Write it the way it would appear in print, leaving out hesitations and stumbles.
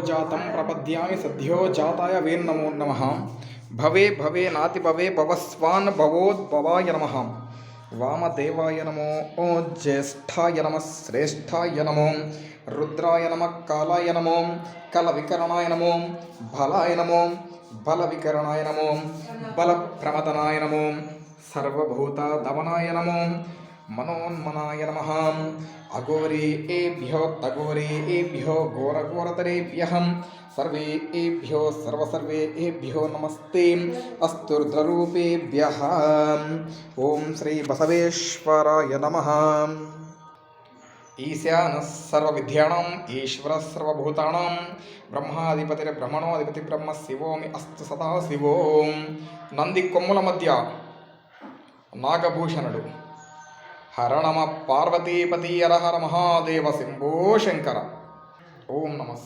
जातं प्रपद्यामि सद्यो जाताय वे नमो नमः। भवे भवे नाति भवे भवस्वान् भवोद्भवाय नमः। वामदेवाय नमो ओ ज्येष्ठाय नमः श्रेष्ठाय नमो रुद्राय नमः कालाय नमो कलविकरणाय नमो बलाय नमो बलविकरणाय नमो बलप्रमदनाय नमो सर्वभूतदमनाय नमो मनोन्मनाय नमः। अघोरेभ्यो तघोरेभ्यो घोरघोरतरेभ्यः सर्वेभ्यो सर्वसर्वेभ्यो नमस्ते अस्तुर्ध्वरूपेभ्यः। ओम श्री बसवेश्वराय नमः। ईशानः सर्वविद्यानाम् ईश्वरः सर्वभूतानां ब्रह्माधिपतिर्ब्रह्मणोऽधिपति ब्रह्म शिवोऽमि अस्तु सदा शिवों। నంది కొమ్ముల మధ్య నాగభూషణుడు హర నమ పార్వతీపతి హర హర మహాదేవ శంభో శంకర. ఓం నమః.